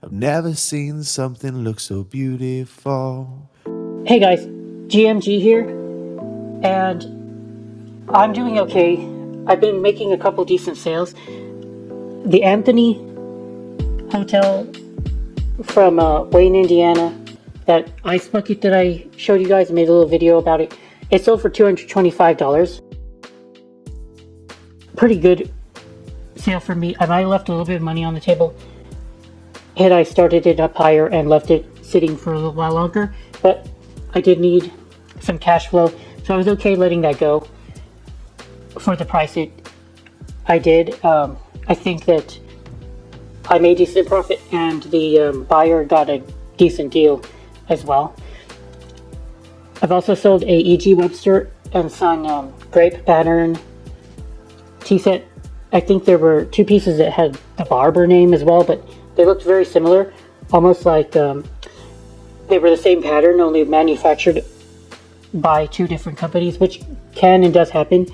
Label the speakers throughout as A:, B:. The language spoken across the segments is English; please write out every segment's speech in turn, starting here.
A: I've never seen something look so beautiful.
B: Hey guys, GMG here, and I'm doing okay. I've been making a couple decent sales. The Anthony Hotel from Wayne, Indiana, that ice bucket that I showed you guys, made a little video about it. It sold for $225. Pretty good sale for me. I might have left a little bit of money on the table had I started it up higher and left it sitting for a little while longer, but I did need some cash flow, so I was okay letting that go for the price I did. I think that I made decent profit, and the buyer got a decent deal as well. I've also sold a E.G. Webster and Son grape pattern tea set. I think there were two pieces that had the Barber name as well, but they looked very similar, almost like they were the same pattern, only manufactured by two different companies, which can and does happen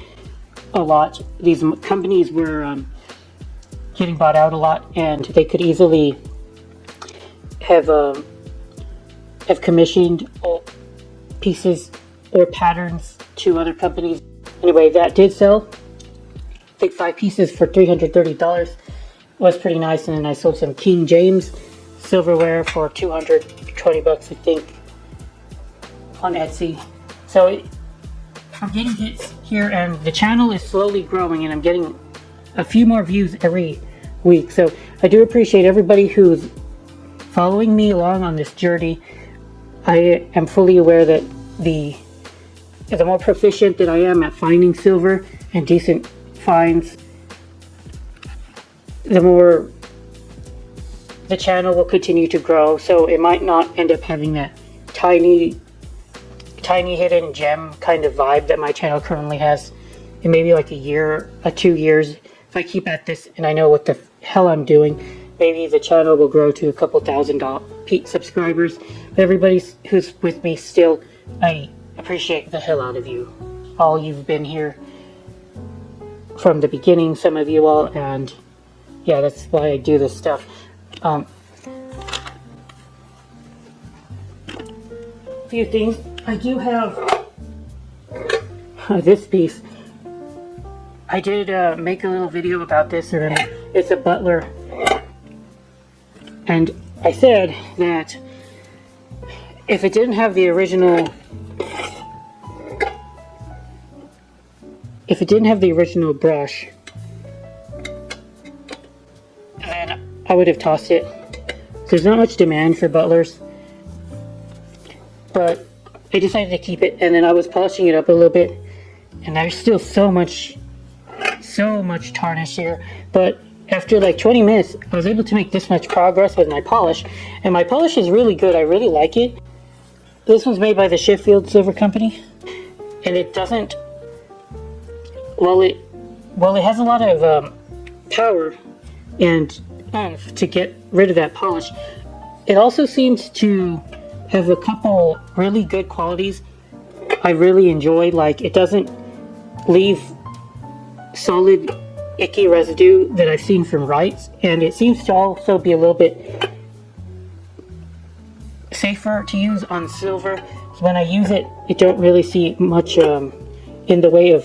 B: a lot. These companies were getting bought out a lot, and they could easily have commissioned pieces or patterns to other companies. Anyway, that did sell. I think 5 pieces for $330 was pretty nice, and then I sold some King James silverware for $220, I think, on Etsy. So I'm getting hits here, and the channel is slowly growing, and I'm getting a few more views every week. So I do appreciate everybody who's following me along on this journey. I am fully aware that the more proficient that I am at finding silver and decent finds, the more the channel will continue to grow. So it might not end up having that tiny hidden gem kind of vibe that my channel currently has in maybe like a year or 2 years. If I keep at this and I know what the hell I'm doing, maybe the channel will grow to a couple thousand subscribers. But everybody who's with me still, I appreciate the hell out of you. All you've been here from the beginning, some of you all, and yeah, that's why I do this stuff. A few things. I do have this piece. I did make a little video about this, and it's a butler. And I said that if it didn't have the original brush, then I would have tossed it. There's not much demand for butlers, but I decided to keep it, and then I was polishing it up a little bit, and there's still so much tarnish here, but after like 20 minutes I was able to make this much progress with my polish, and my polish is really good. I really like it. This one's made by the Sheffield Silver Company, and it doesn't, it has a lot of power and to get rid of that polish. It also seems to have a couple really good qualities I really enjoy. Like, it doesn't leave solid icky residue that I've seen from Wrights, and it seems to also be a little bit safer to use on silver. So when I use it, I don't really see much in the way of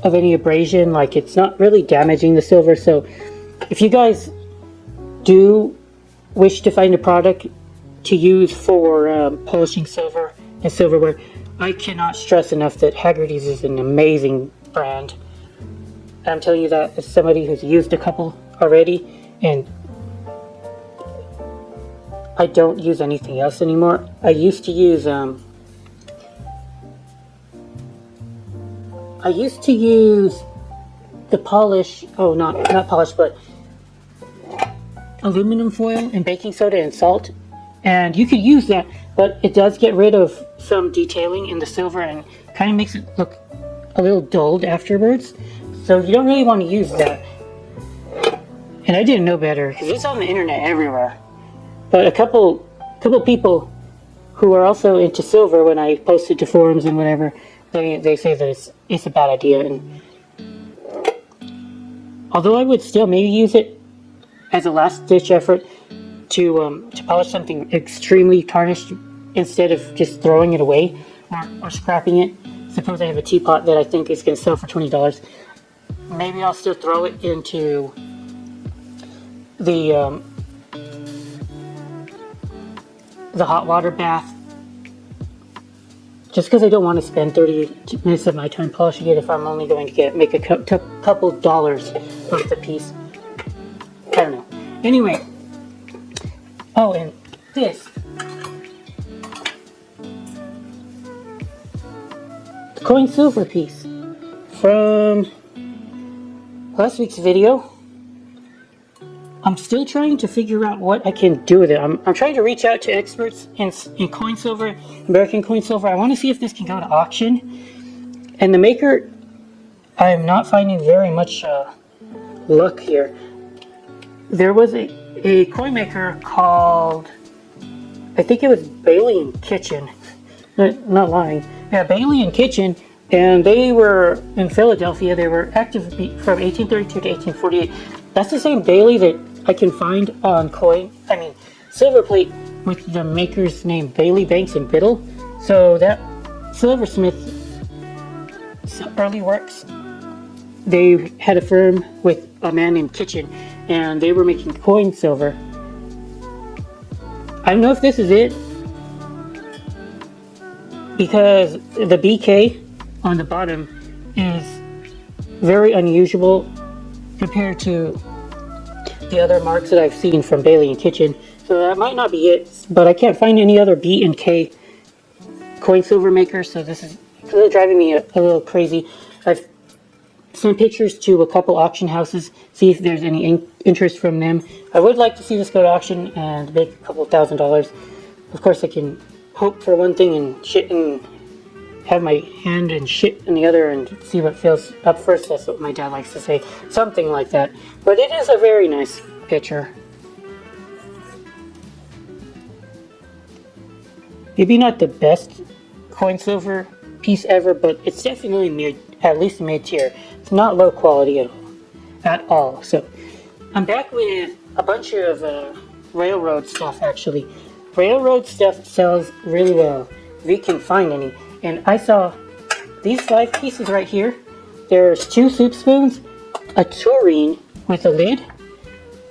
B: any abrasion. Like, it's not really damaging the silver. So if you guys do wish to find a product to use for polishing silver and silverware, I cannot stress enough that Haggerty's is an amazing brand. I'm telling you that as somebody who's used a couple already, and I don't use anything else anymore. I used to use the polish, not polish, but aluminum foil and baking soda and salt, and you could use that, but it does get rid of some detailing in the silver and kind of makes it look a little dulled afterwards. So you don't really want to use that. And I didn't know better, because it's on the internet everywhere. But a couple people who are also into silver, when I posted to forums and whatever, they say that it's a bad idea. And although I would still maybe use it as a last ditch effort to polish something extremely tarnished instead of just throwing it away or scrapping it. Suppose I have a teapot that I think is going to sell for $20. Maybe I'll still throw it into the hot water bath, just because I don't want to spend 30 minutes of my time polishing it if I'm only going to make a couple dollars off the piece. I don't know. Anyway, oh, and this. The coin silver piece from last week's video. I'm still trying to figure out what I can do with it. I'm trying to reach out to experts in coin silver, American coin silver. I want to see if this can go to auction. And the maker, I'm not finding very much luck here. There was a coin maker called, I think it was Bailey & Kitchen. Not lying. Yeah, Bailey & Kitchen. And they were in Philadelphia. They were active from 1832 to 1848. That's the same Bailey that I can find on silver plate with the maker's name, Bailey, Banks, and Biddle. So that silversmith early works, they had a firm with a man named Kitchen, and they were making coin silver. I don't know if this is it, because the BK on the bottom is very unusual compared to the other marks that I've seen from Bailey & Kitchen. So that might not be it, but I can't find any other B and K coin silver makers, so this is really driving me a little crazy. I've sent pictures to a couple auction houses, see if there's any interest from them. I would like to see this go to auction and make a couple $1,000s. Of course, I can hope for one thing and shit and have my hand and shit in the other and see what fills up first. That's what my dad likes to say. Something like that. But it is a very nice picture. Maybe not the best coin silver piece ever, but it's definitely at least mid-tier. It's not low quality at all. So I'm back with a bunch of railroad stuff, actually. Railroad stuff sells really well, if you can find any. And I saw these 5 pieces right here. There's 2 soup spoons, a tureen with a lid,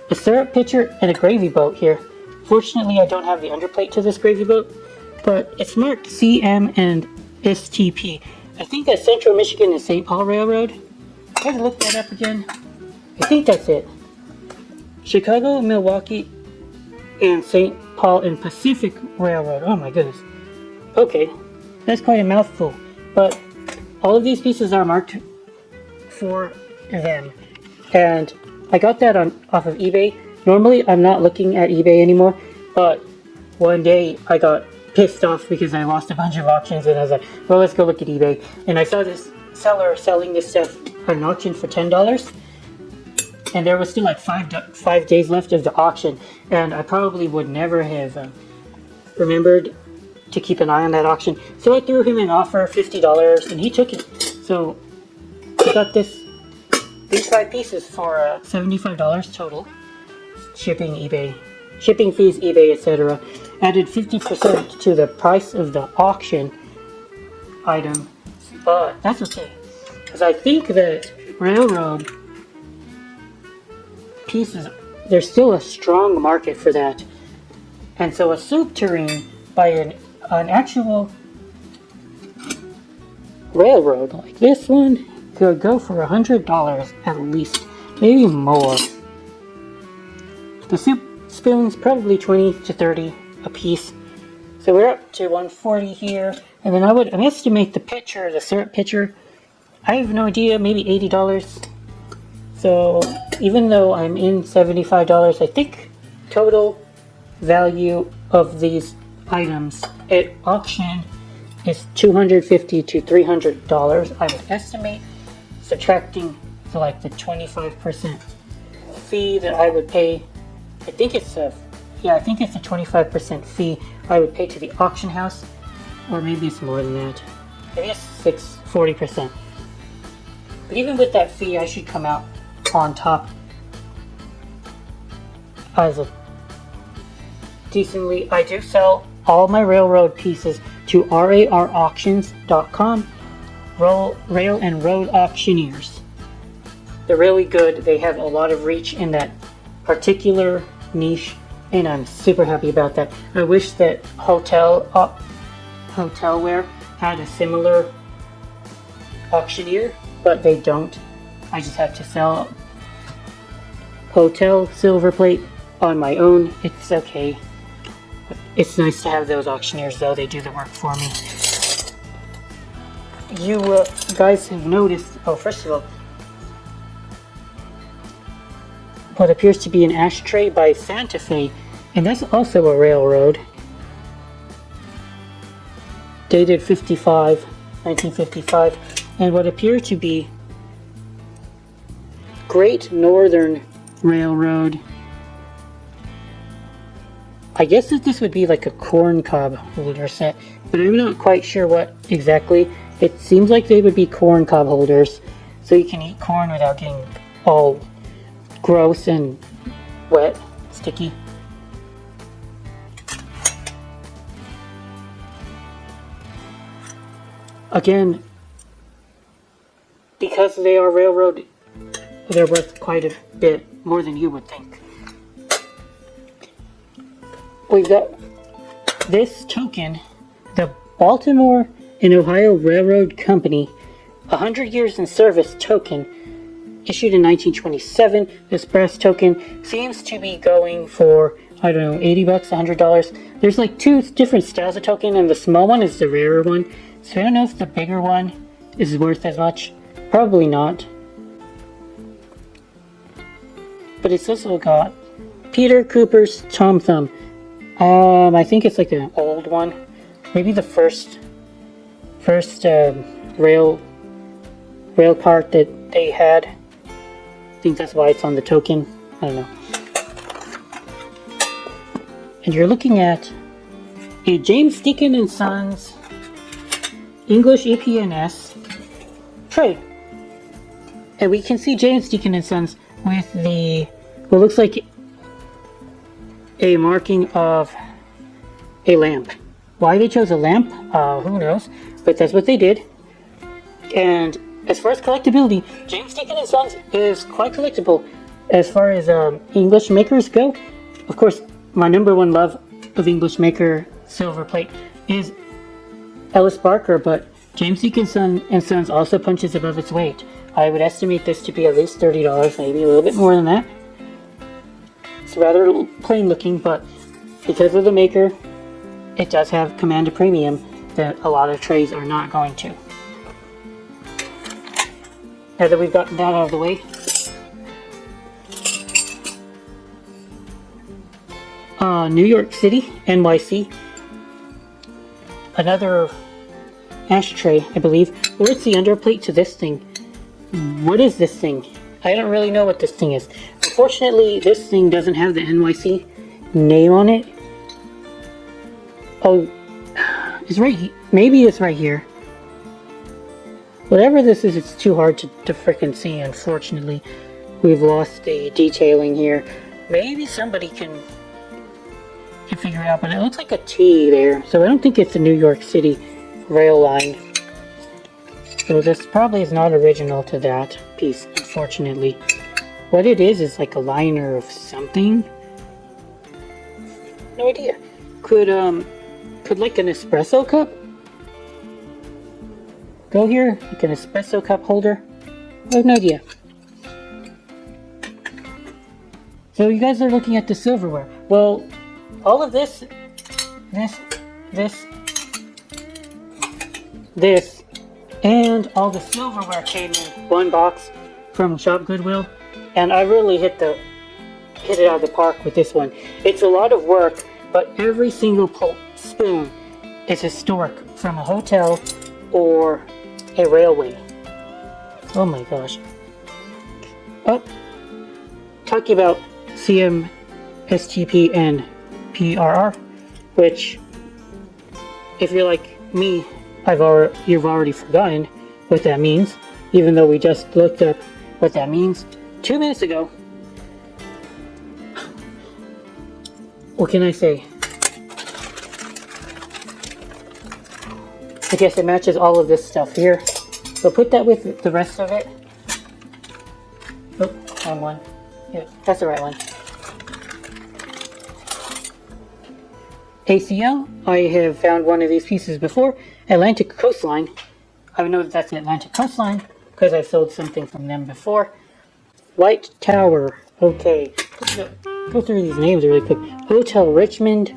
B: a syrup pitcher, and a gravy boat here. Fortunately, I don't have the underplate to this gravy boat, but it's marked CMStP. I think that's Central Michigan and St. Paul Railroad. I had to look that up again. I think that's it. Chicago, Milwaukee, and St. Paul and Pacific Railroad. Oh my goodness. Okay. That's quite a mouthful, but all of these pieces are marked for them, and I got that off of eBay. Normally, I'm not looking at eBay anymore, but one day I got pissed off because I lost a bunch of auctions, and I was like, well, let's go look at eBay. And I saw this seller selling this stuff at an auction for $10, and there was still like 5 days left of the auction, and I probably would never have remembered to keep an eye on that auction. So I threw him an offer, $50, and he took it. So I got these 5 pieces for $75 total. Shipping fees, eBay, etc. Added 50% to the price of the auction item, but that's okay, because I think that railroad pieces, there's still a strong market for that. And so a soup tureen by an actual railroad like this one could go for $100 at least, maybe more. The soup spoons probably 20 to 30 a piece, so we're up to 140 here. And then I would estimate the syrup pitcher, I have no idea, maybe $80. So even though I'm in $75, I think total value of these items at auction is $250 to $300. I would estimate, subtracting the 25% fee that I would pay. I think it's a 25% fee I would pay to the auction house, or maybe it's more than that. Maybe it's 40%. But even with that fee, I should come out on top. as a decently. I do sell all my railroad pieces to rarauctions.com, rail and road auctioneers. They're really good. They have a lot of reach in that particular niche, and I'm super happy about that. I wish that hotelware had a similar auctioneer, but they don't. I just have to sell hotel silver plate on my own. It's okay. It's nice to have those auctioneers, though. They do the work for me. You guys have noticed, first of all, what appears to be an ashtray by Santa Fe, and that's also a railroad. Dated 1955, and what appear to be Great Northern Railroad. I guess that this would be like a corn cob holder set, but I'm not quite sure what exactly. It seems like they would be corn cob holders, so you can eat corn without getting all gross and wet, sticky. Again, because they are railroad, they're worth quite a bit more than you would think. We've got this token, the Baltimore and Ohio Railroad Company, 100 years in service token, issued in 1927. This brass token seems to be going for, I don't know, $80, $100. There's like two different styles of token, and the small one is the rarer one. So I don't know if the bigger one is worth as much. Probably not. But it's also got Peter Cooper's Tom Thumb. I think it's like an old one. Maybe the first rail cart that they had. I think that's why it's on the token. I don't know. And you're looking at a James Deacon & Sons English EP&S tray. And we can see James Deacon & Sons with the, what looks like a marking of a lamp. Why they chose a lamp, who knows, but that's what they did. And as far as collectability, James Deacon & Sons is quite collectible as far as English makers go. Of course, my number one love of English maker silver plate is Ellis Barker, but James Deacon & Sons also punches above its weight. I would estimate this to be at least $30, maybe a little bit more than that. It's rather plain looking, but because of the maker, it does have command a premium that a lot of trays are not going to. Now that we've gotten that out of the way, New York City, NYC, another ashtray, I believe. Where's the underplate to this thing? What is this thing? I don't really know what this thing is. Unfortunately, this thing doesn't have the NYC name on it. Oh, it's right here. Maybe it's right here. Whatever this is, it's too hard to frickin' see, unfortunately. We've lost the detailing here. Maybe somebody can figure it out, but it looks like a T there, so I don't think it's the New York City rail line. So this probably is not original to that piece, unfortunately. What it is like a liner of something. No idea. Could like an espresso cup go here? Like an espresso cup holder? I have no idea. So you guys are looking at the silverware. Well, all of this, and all the silverware came in one box from Shop Goodwill, and I really hit it out of the park with this one. It's a lot of work, but every single spoon is historic from a hotel or a railway. Oh my gosh. Oh, talking about CMStP and PRR, which, if you're like me, you've already forgotten what that means, even though we just looked up what that means 2 minutes ago. what can I say? I guess it matches all of this stuff here. So put that with the rest of it. Oh, wrong one. Yeah, that's the right one. ACL, I have found one of these pieces before. Atlantic Coastline. I know that that's the Atlantic Coastline because I sold something from them before. White Tower. Okay. Go through these names really quick. Hotel Richmond.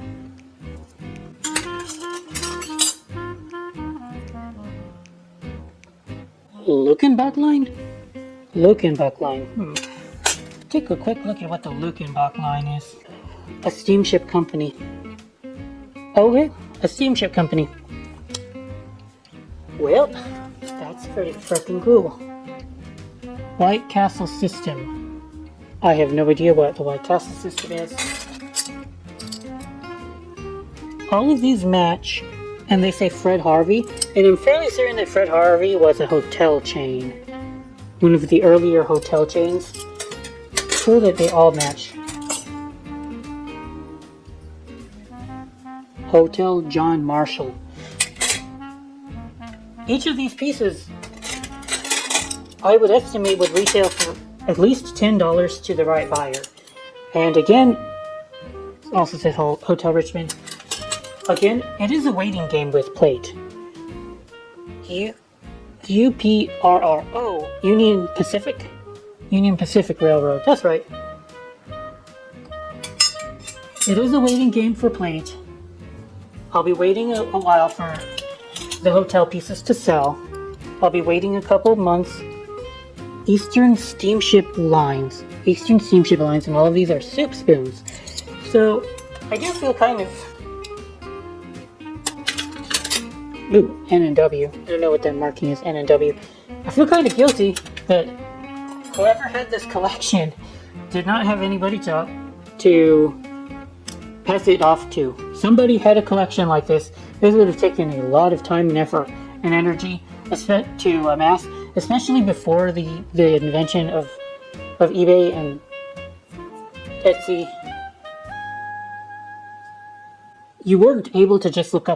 B: Luckenbach line? Luckenbach line. Take a quick look at what the Luckenbach line is. A steamship company. Okay, a steamship company. Well, that's pretty freaking cool. White Castle System. I have no idea what the White Castle System is. All of these match, and they say Fred Harvey, and I'm fairly certain that Fred Harvey was a hotel chain. One of the earlier hotel chains. Cool that they all match. Hotel John Marshall. Each of these pieces, I would estimate, would retail for at least $10 to the right buyer. And again, also says Hotel Richmond. Again, it is a waiting game with plate. UPRRO, Union Pacific? Union Pacific Railroad, that's right. It is a waiting game for plate. I'll be waiting a while for the hotel pieces to sell. I'll be waiting a couple of months. Eastern Steamship Lines, and all of these are soup spoons. So, I do feel kind of... Ooh, N&W. I don't know what that marking is, N&W. I feel kind of guilty that whoever had this collection did not have anybody to pass it off to. Somebody had a collection like this. This would have taken a lot of time and effort and energy to amass, especially before the invention of eBay and Etsy. You weren't able to just look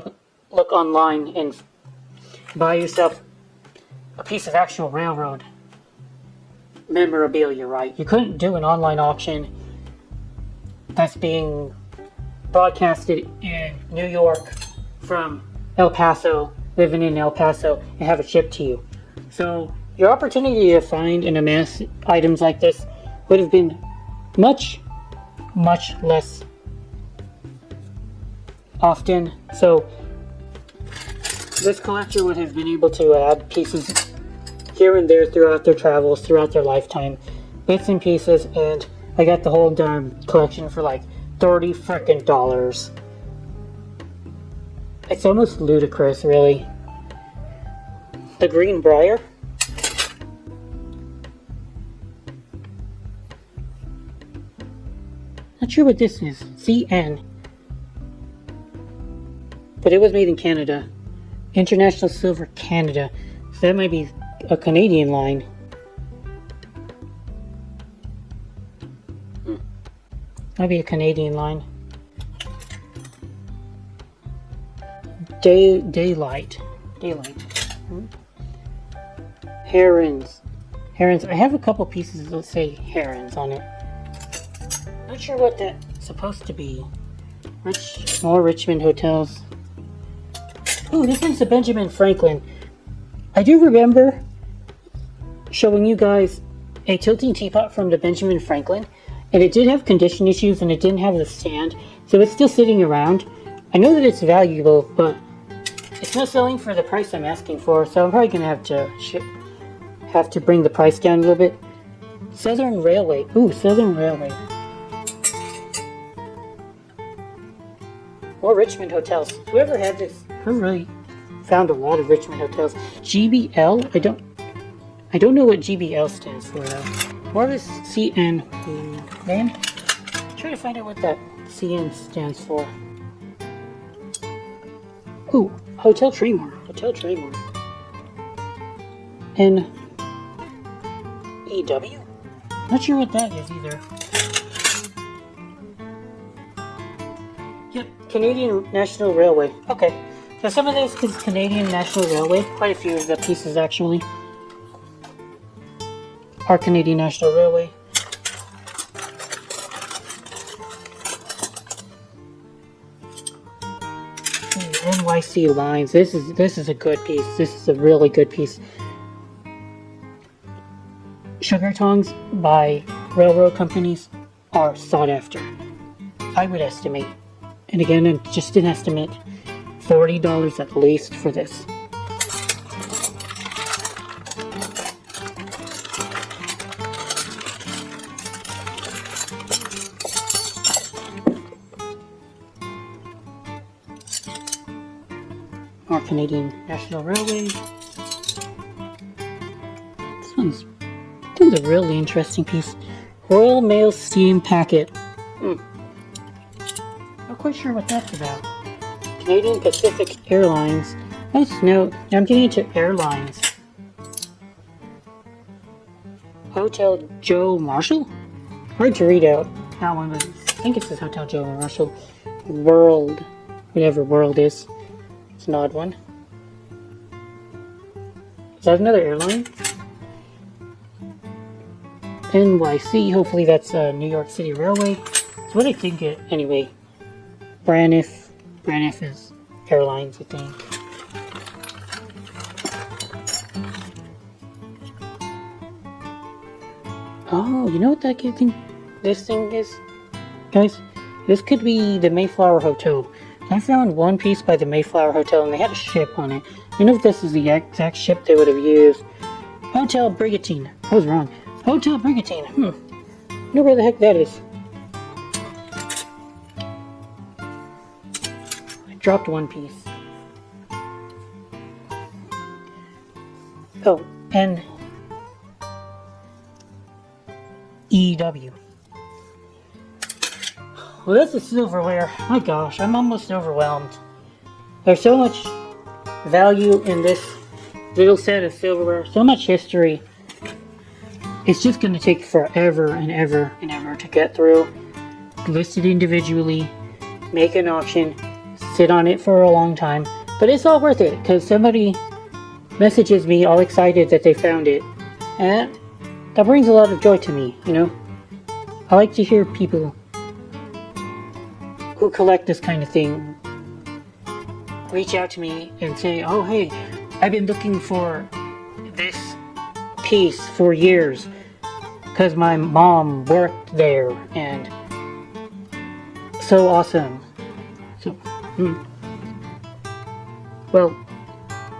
B: online and buy yourself a piece of actual railroad memorabilia, right? You couldn't do an online auction that's being broadcasted in New York from El Paso, living in El Paso, and have it shipped to you. So your opportunity to find and amass items like this would have been much, much less often. So this collector would have been able to add pieces here and there throughout their travels, throughout their lifetime, bits and pieces, and I got the whole darn collection for like $30 frickin'. It's almost ludicrous, really. The Greenbrier. Not sure what this is. CN. But it was made in Canada. International Silver Canada. So that might be a Canadian line. Might be a Canadian line. Daylight. Herons. I have a couple pieces that say herons on it. Not sure what that's supposed to be. More Richmond hotels. Ooh, this one's a Benjamin Franklin. I do remember showing you guys a tilting teapot from the Benjamin Franklin, and it did have condition issues and it didn't have the stand, so it's still sitting around. I know that it's valuable, but it's not selling for the price I'm asking for, so I'm probably gonna have to bring the price down a little bit. Southern Railway. Ooh, Southern Railway. More Richmond hotels. Whoever had this, who really found a lot of Richmond hotels. GBL? I don't know what GBL stands for though. More of this CN name. Try to find out what that CN stands for. Ooh, Hotel Tremor. And EW? Not sure what that is either. Yep, Canadian National Railway. Okay, so some of this is Canadian National Railway. Quite a few of the pieces actually are Canadian National Railway. NYC lines. This is a good piece. This is a really good piece. Sugar tongs by railroad companies are sought after. I would estimate, and again, just an estimate, $40 at least for this. More Canadian National Railway. This one's a really interesting piece. Royal Mail Steam Packet. Not quite sure what that's about. Canadian Pacific Airlines. Nice note. I'm getting into airlines. Hotel Joe Marshall? Hard to read out that one, but I think it says Hotel Joe Marshall. World. Whatever World is. It's an odd one. Is that another airline? NYC, hopefully that's New York City Railway. That's what I think it, anyway. Braniff is airlines, I think. Oh, you know what this thing is? Guys, this could be the Mayflower Hotel. I found one piece by the Mayflower Hotel and they had a ship on it. I know if this is the exact ship they would have used. Hotel Brigantine. I was wrong. Hotel Brigantine. I know where the heck that is. I dropped one piece. Oh, NEW. Well, this is silverware. My gosh, I'm almost overwhelmed. There's so much value in this little set of silverware, so much history. It's just going to take forever and ever and ever to get through. List it individually, make an auction, sit on it for a long time. But it's all worth it because somebody messages me all excited that they found it. And that brings a lot of joy to me, you know. I like to hear people who collect this kind of thing reach out to me and say, oh hey, I've been looking for this piece for years because my mom worked there and so awesome. So well,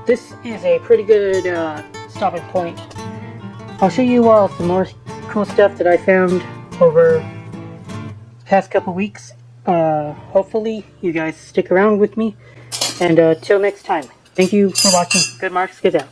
B: this is a pretty good stopping point. I'll show you all some more cool stuff that I found over the past couple weeks. Hopefully you guys stick around with me, and till next time, thank you for watching. Good Marks, get out.